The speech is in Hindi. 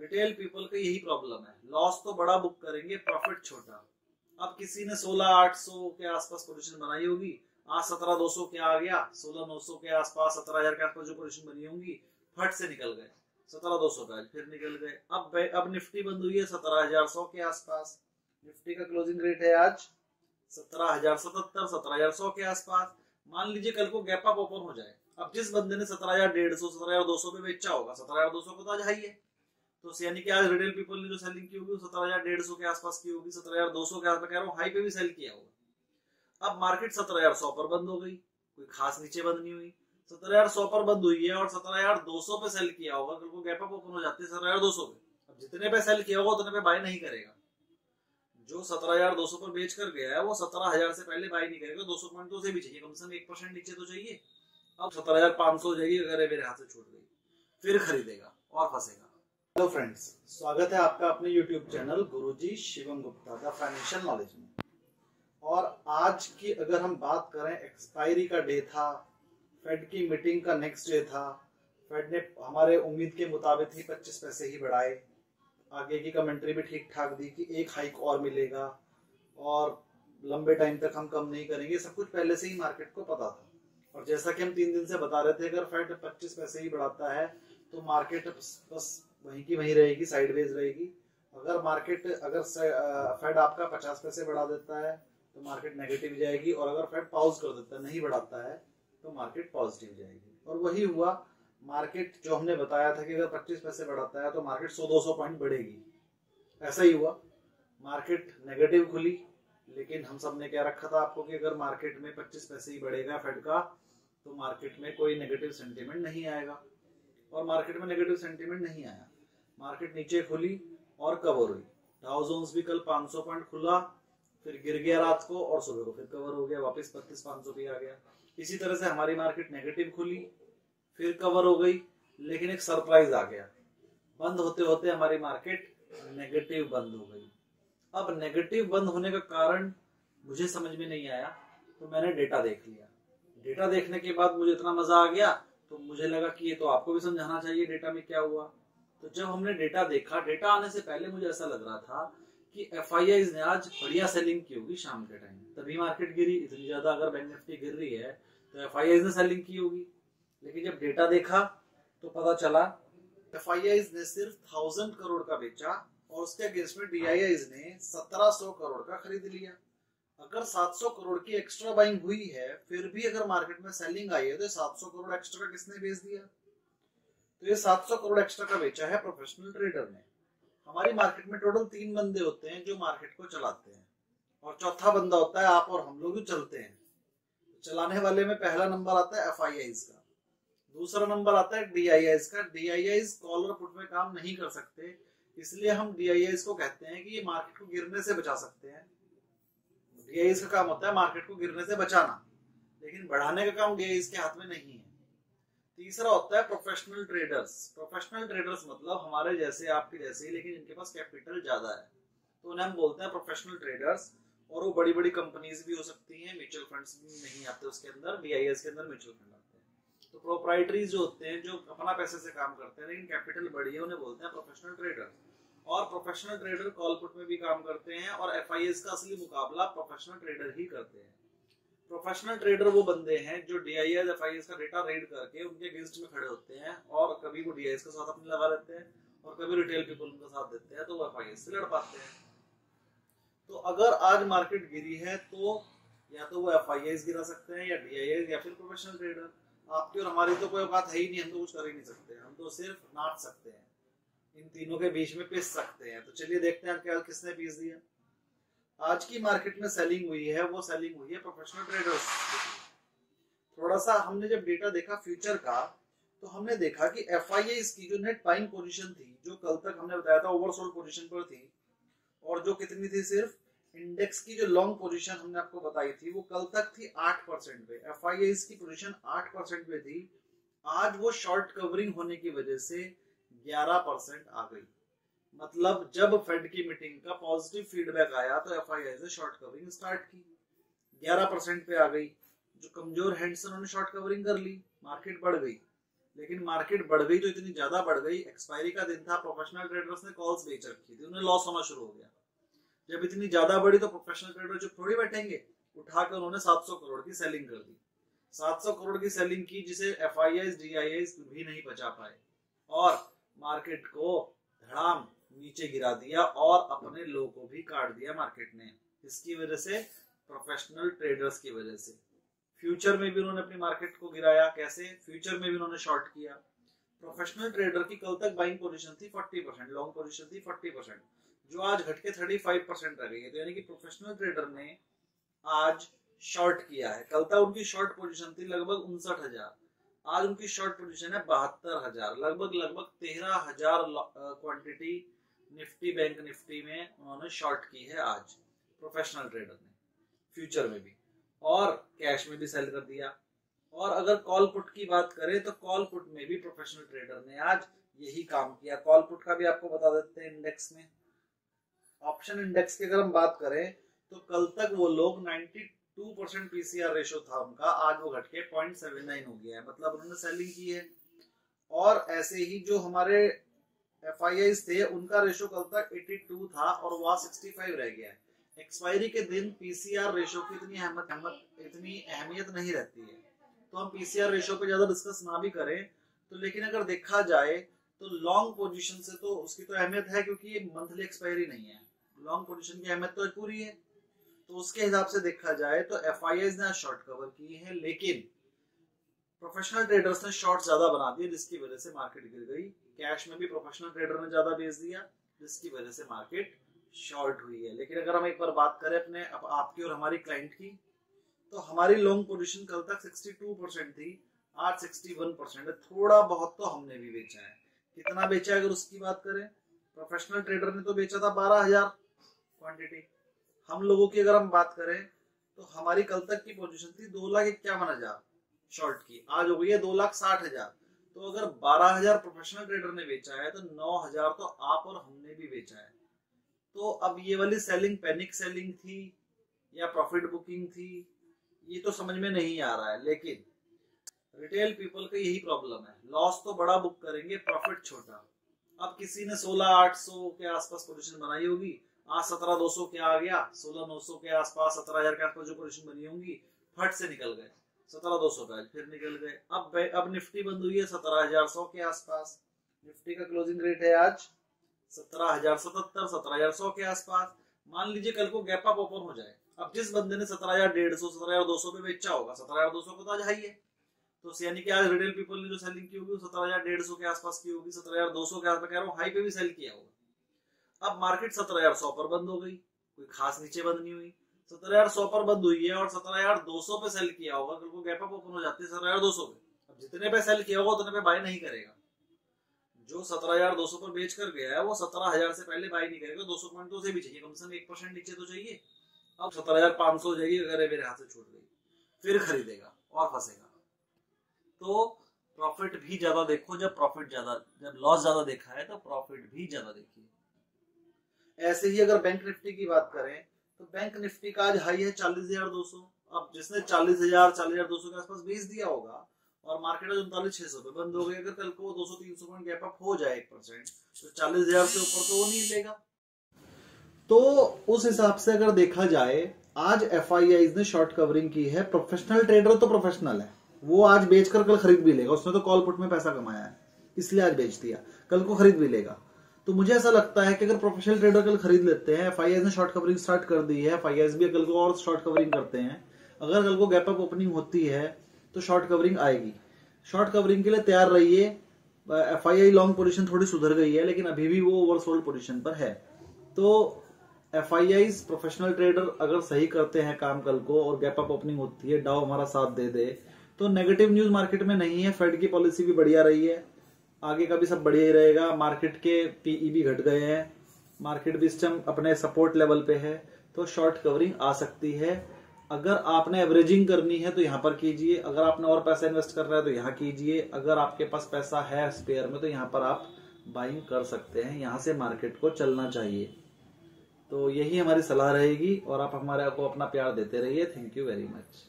रिटेल पीपल का यही प्रॉब्लम है, लॉस तो बड़ा बुक करेंगे, प्रॉफिट छोटा। अब किसी ने 16,800 के आसपास पोजीशन बनाई होगी, आज 17,200 के आ गया, 16,900 के आसपास, 17,000 के आसपास जो पोजीशन बनी होंगी फट से निकल गए, 17,200 पे आज फिर निकल गए। अब निफ्टी बंद हुई है 17,100 के आसपास, निफ्टी का क्लोजिंग रेट है आज 17,077, 17,100 के आसपास। मान लीजिए कल को गैप अप ओपन हो जाए, अब जिस बंदे ने 17,150, 17,200 पे बेचा होगा, 17,200 को तो आज हाई है, तो यानी कि आज रिटेल पीपल ने जो सेलिंग की होगी 17,150 के आसपास की होगी, 17,200 के आसपास, कह रहा हूँ हाई पे भी सेल किया होगा। अब मार्केट 17,100 पर बंद हो गई, कोई खास नीचे बंद नहीं हुई, 17,100 पर बंद हुई है और 17,200 पे सेल किया होगा, कल को गैप अप ओपन हो जाती है 17,200 पे। अब जितने पे सेल किया होगा उतने पे बाय नहीं करेगा, जो 17,200 पर बेच कर गया है वो 17,000 से पहले बाय नहीं करेगा, 200 पॉइंट तो उसे भी चाहिए, कम से कम 1% नीचे तो चाहिए। अब 17,500 हो जाएगी, अगर मेरे हाथ से छूट गई फिर खरीदेगा और फंसेगा। हेलो फ्रेंड्स, स्वागत है आपका अपने YouTube channel Guruji Shivam Gupta the financial knowledge में। और आज की अगर हम बात करें, एक्सपायरी का डे था, फेड की मीटिंग का नेक्स्ट डे था, फेड ने हमारे उम्मीद के मुताबिक ही 25 पैसे ही बढ़ाए, आगे की कमेंट्री भी ठीक ठाक दी कि एक हाइक और मिलेगा और लंबे टाइम तक हम कम नहीं करेंगे, सब कुछ पहले से ही मार्केट को पता था। और जैसा कि हम 3 दिन से बता रहे थे, अगर फेड 25 पैसे ही बढ़ाता है तो मार्केट बस वहीं की वहीं रहेगी, साइडवेज रहेगी। अगर फेड आपका 50 पैसे बढ़ा देता है तो मार्केट नेगेटिव जाएगी, और अगर फेड पॉज कर देता है, नहीं बढ़ाता है, तो मार्केट पॉजिटिव जाएगी। और वही हुआ, मार्केट जो हमने बताया था कि अगर 25 पैसे बढ़ाता है तो मार्केट 100-200 पॉइंट बढ़ेगी, ऐसा ही हुआ। मार्केट नेगेटिव खुली, लेकिन हम सब ने क्या रखा था आपको कि अगर मार्केट में 25 पैसे ही बढ़ेगा फेड का तो मार्केट में कोई नेगेटिव सेंटीमेंट नहीं आएगा, और मार्केट में नेगेटिव सेंटीमेंट नहीं आया। मार्केट नीचे खुली और कवर हुई, डाउ जोन्स भी कल 500 पॉइंट खुला, फिर गिर गया रात को और सुबह को फिर कवर हो गया, वापस 32,500 पे आ गया। इसी तरह से हमारी मार्केट नेगेटिव खुली, फिर कवर हो गई, लेकिन एक सरप्राइज आ गया, बंद होते होते हमारी मार्केट नेगेटिव बंद हो गई। अब नेगेटिव बंद होने का कारण मुझे समझ में नहीं आया, तो मैंने डेटा देख लिया। डेटा देखने के बाद मुझे इतना मजा आ गया, तो मुझे लगा कि ये तो आपको भी समझाना चाहिए डेटा में क्या हुआ। तो जब हमने डेटा देखा, डेटा आने से पहले मुझे ऐसा लग रहा था कि FIIs ने आज बढ़िया सेलिंग की होगी शाम के टाइम, तभी मार्केट गिरी इतनी ज्यादा। अगर बैंक निफ्टी गिर रही है तो FIIs ने सेलिंग की होगी, लेकिन जब डेटा देखा तो पता चला FIIs ने सिर्फ 1000 करोड़ का बेचा और उसके अगेंस्ट में DIIs ने 1700 करोड़ का खरीद लिया। अगर 700 करोड़ की एक्स्ट्रा बाइंग हुई है, फिर भी अगर मार्केट में सेलिंग आई है, तो 700 करोड़ एक्स्ट्रा का किसने बेच दिया? तो ये 700 करोड़ एक्स्ट्रा का बेचा है प्रोफेशनल ट्रेडर ने। हमारी मार्केट में टोटल 3 बंदे होते हैं जो मार्केट को चलाते हैं, और चौथा बंदा होता है आप और हम लोग जो चलते हैं। चलाने वाले में पहला नंबर आता है FIIs का, दूसरा नंबर आता है DIIs का। DIIs कॉल और पुट में काम नहीं कर सकते, इसलिए हम DIIs को कहते हैं कि ये मार्केट को गिरने से बचा सकते हैं। DIIs का काम होता है मार्केट को गिरने से बचाना, लेकिन बढ़ाने का काम DIIs के हाथ में नहीं है। तीसरा होता है प्रोफेशनल ट्रेडर्स। प्रोफेशनल ट्रेडर्स मतलब हमारे जैसे, आपके जैसे, लेकिन जिनके पास कैपिटल ज्यादा है, तो उन्हें हम बोलते हैं प्रोफेशनल ट्रेडर्स। और वो बड़ी बड़ी कंपनीज भी हो सकती हैं, म्यूचुअल फंड्स नहीं आते उसके अंदर, DIIs के अंदर म्यूचुअल फंड आते हैं। तो प्रोप्राइटरीज जो होते हैं, जो अपना पैसे से काम करते हैं लेकिन कैपिटल बड़ी है, उन्हें बोलते हैं प्रोफेशनल ट्रेडर्स। और प्रोफेशनल ट्रेडर कॉल पुट में भी काम करते हैं, और FIIs का असली मुकाबला प्रोफेशनल ट्रेडर ही करते हैं। प्रोफेशनल ट्रेडर वो बंदे हैं जो DIIs FIIs का डेटा रीड करके उनके अगेंस्ट में खड़े होते हैं, और कभी वो DIIs का साथ अपने लगा लेते हैं और कभी रिटेल पीपल उनका साथ देते हैं, तो वो FIIs से लड़ पाते हैं। तो अगर आज मार्केट गिरी है तो या तो वो FIIs गिरा सकते हैं, या DIIs, या फिर प्रोफेशनल ट्रेडर। आपकी और हमारी तो कोई बात है ही नहीं, हम तो कुछ कर ही नहीं सकते, हम तो सिर्फ नाच सकते हैं, इन तीनों के बीच में पिस सकते हैं। तो चलिए देखते हैं क्या किसने पीस दिया। आज की मार्केट में सेलिंग हुई है, वो सेलिंग हुई है प्रोफेशनल ट्रेडर्स। थोड़ा सा हमने जब डेटा देखा फ्यूचर का, तो हमने देखा कि FIIs की जो नेट बाइंग पोजीशन थी, जो कल तक हमने बताया था ओवरसोल्ड पोजीशन पर थी, और जो कितनी थी, सिर्फ इंडेक्स की जो लॉन्ग पोजीशन हमने आपको बताई थी वो कल तक थी 8% पे। FIIs की पोजीशन 8% पे थी, आज वो शॉर्ट कवरिंग होने की वजह से 11% आ गई। मतलब जब फेड की मीटिंग का पॉजिटिव फीडबैक आया तो FIIs ने शॉर्ट कवरिंग स्टार्ट की, 11% पे आ गई। जो कमजोर हैंड्स उन्होंने शॉर्ट कवरिंग कर ली, मार्केट बढ़ गई। लेकिन मार्केट बढ़ गई तो इतनी ज्यादा बढ़ गई, एक्सपायरी का दिन था, प्रोफेशनल ट्रेडर्स ने कॉल्स बेच रखी थी, उन्हें लॉस होना शुरू हो गया। जब इतनी ज्यादा बढ़ी तो प्रोफेशनल ट्रेडर जो थोड़ी बैठेंगे, उठाकर उन्होंने 700 करोड़ की सेलिंग कर दी। 700 करोड़ की सेलिंग की जिसे FIIs DIIs भी नहीं बचा पाए और मार्केट को धड़ाम नीचे गिरा दिया और अपने लो को भी काट दिया मार्केट ने। इसकी वजह से प्रोफेशनल ट्रेडर्स की वजह से फ्यूचर में भी उन्होंने अपनी मार्केट को गिराया। कैसे? फ्यूचर में भी उन्होंने शॉर्ट किया। प्रोफेशनल ट्रेडर की कल तक बाइंग पोजीशन थी 40%, लॉन्ग पोजीशन थी 40%, जो आज घट के 35% रह गई है। तो यानी कि प्रोफेशनल ट्रेडर ने आज शॉर्ट किया है। कल तक उनकी शॉर्ट पोजीशन थी लगभग 59,000, आज उनकी शॉर्ट पोजीशन है 72,000, लगभग 13,000 क्वांटिटी निफ्टी, बैंक निफ्टी में उन्होंने शॉर्ट की है आज प्रोफेशनल ट्रेडर ने, फ्यूचर में भी और कैश में भी सेल कर दिया। और अगर कॉल पुट की बात करें तो कॉल पुट में भी प्रोफेशनल ट्रेडर ने आज यही काम किया। कॉल पुट का भी आपको बता देते हैं इंडेक्स में। ऑप्शन इंडेक्स की अगर हम बात करें तो कल तक वो लोग 92% PCR रेशो था उनका, आज वो घट के 0.79 हो गया है, मतलब उन्होंने सेलिंग की है। और ऐसे ही जो हमारे FIIs थे उनका रेशो कल तक 82 था और वह 65 रह गया है। एक्सपायरी के दिन PCR रेशो की इतनी अहमियत नहीं रहती है, तो हम PCR रेशो पे ज्यादा डिस्कस ना भी करें तो, लेकिन अगर देखा जाए तो लॉन्ग पोजीशन से तो उसकी तो अहमियत है, क्योंकि ये मंथली एक्सपायरी नहीं है, लॉन्ग पोजीशन की अहमियत तो पूरी है। तो उसके हिसाब से देखा जाए तो FIIs ने शॉर्ट कवर किए हैं, लेकिन प्रोफेशनल ट्रेडर्स ने शॉर्ट ज्यादा बना दिए, जिसकी वजह से मार्केट गिर गई। कैश में भी प्रोफेशनल ट्रेडर ने ज्यादा बेच दिया, जिसकी वजह से मार्केट शॉर्ट हुई है। लेकिन अगर हम एक बार बात करें अपने आपकी और हमारी क्लाइंट की, तो हमारी लॉन्ग पोजीशन कल तक 62% थी, आज 61% है। थोड़ा बहुत तो हमने भी बेचा है। कितना बेचा है अगर उसकी बात करें, प्रोफेशनल ट्रेडर ने तो बेचा था 12,000 क्वांटिटी। हम लोगों की अगर हम बात करें तो हमारी कल तक की पोजीशन थी 2,51,000 शॉर्ट की, आज हो गई है 2,60,000। तो अगर 12,000 प्रोफेशनल ट्रेडर ने बेचा है तो 9,000 तो आप और हमने भी बेचा है। तो अब ये वाली सेलिंग पैनिक सेलिंग थी या प्रॉफिट बुकिंग थी, ये तो समझ में नहीं आ रहा है। लेकिन रिटेल पीपल का यही प्रॉब्लम है, लॉस तो बड़ा बुक करेंगे, प्रॉफिट छोटा। अब किसी ने 16,800 के आसपास पोजीशन बनाई होगी, आज 17,200 के आ गया, 16,900 के आसपास, 17,000 के आसपास जो पोजीशन बनी होंगी फट से निकल गए, 17,200 पे फिर निकल गए। अब निफ्टी बंद हुई है 17,100 के आसपास, निफ्टी का क्लोजिंग रेट है आज 17,077, 17,100 के आसपास। मान लीजिए कल को गैप अप ओपन हो जाए, अब जिस बंदे ने 17,150, 17,200 पे बेचा होगा, 17,200 को तो आज हाई है, तो यानी कि आज रिटेल पीपल ने जो सेलिंग की होगी 17,150 के आसपास की होगी, 17,200 के आसपास, कह रहा हूँ हाई पे भी सेल किया होगा। अब मार्केट 17,100 पर बंद हो गई, कोई खास नीचे बंद नहीं हुई, 17,100 पर बंद हुई है और 17,200 पे सेल किया होगा, कल को गैप अप ओपन हो जाती है 17,200 पे। अब जितने पे सेल किया होगा उतने पे बाय नहीं करेगा। जो 17,200 पर बेच कर गया है वो 17,000 से पहले बाय नहीं करेगा, 200 पॉइंट तो उसे भी चाहिए, कम से कम 1% नीचे तो चाहिए। अब 17,500 हो जाएगी, अगर मेरे हाथ से छूट गई फिर खरीदेगा और फंसेगा। तो प्रॉफिट भी ज्यादा देखो, जब लॉस ज्यादा देखा है तो प्रॉफिट भी ज्यादा देखिए। ऐसे ही अगर बैंक निफ्टी की बात करें तो बैंक निफ्टी का आज हाई है 40,200। अब जिसने 40,000 40,200 के आसपास बेच दिया होगा और मार्केट 39,600 पे बंद हो गई, अगर कल को 200-300 पॉइंट गैप अप हो जाए 1%, तो 40,000 से ऊपर तो वो नहीं लेगा। तो उस हिसाब से अगर देखा जाए आज FIIs ने शॉर्ट कवरिंग की है। प्रोफेशनल ट्रेडर तो प्रोफेशनल है, वो आज बेचकर कल खरीद भी लेगा, उसने तो कॉल पुट में पैसा कमाया है इसलिए आज बेच दिया, कल को खरीद भी लेगा। तो मुझे ऐसा लगता है कि अगर प्रोफेशनल ट्रेडर कल खरीद लेते हैं, FIIs ने शॉर्ट कवरिंग स्टार्ट कर दी है, FIIs भी कल को और शॉर्ट कवरिंग करते हैं, अगर कल को गैप अप ओपनिंग होती है तो शॉर्ट कवरिंग आएगी। शॉर्ट कवरिंग के लिए तैयार रहिए। FII लॉन्ग पोजीशन थोड़ी सुधर गई है, लेकिन अभी भी वो ओवरसोल्ड पोजीशन पर है। तो FIIs प्रोफेशनल ट्रेडर अगर सही करते हैं काम कल को और गैप अप ओपनिंग होती है, डाउ हमारा साथ दे दे, तो नेगेटिव न्यूज मार्केट में नहीं है। फेड की पॉलिसी भी बढ़िया रही है, आगे का भी सब बढ़िया ही रहेगा। मार्केट के PE भी घट गए हैं, मार्केट भी इस टाइम अपने सपोर्ट लेवल पे है, तो शॉर्ट कवरिंग आ सकती है। अगर आपने एवरेजिंग करनी है तो यहाँ पर कीजिए, अगर आपने और पैसा इन्वेस्ट करना है तो यहाँ कीजिए, अगर आपके पास पैसा है स्पेयर में तो यहाँ पर आप बाइंग कर सकते हैं, यहाँ से मार्केट को चलना चाहिए। तो यही हमारी सलाह रहेगी और आप हमारे को अपना प्यार देते रहिए। Thank you very much.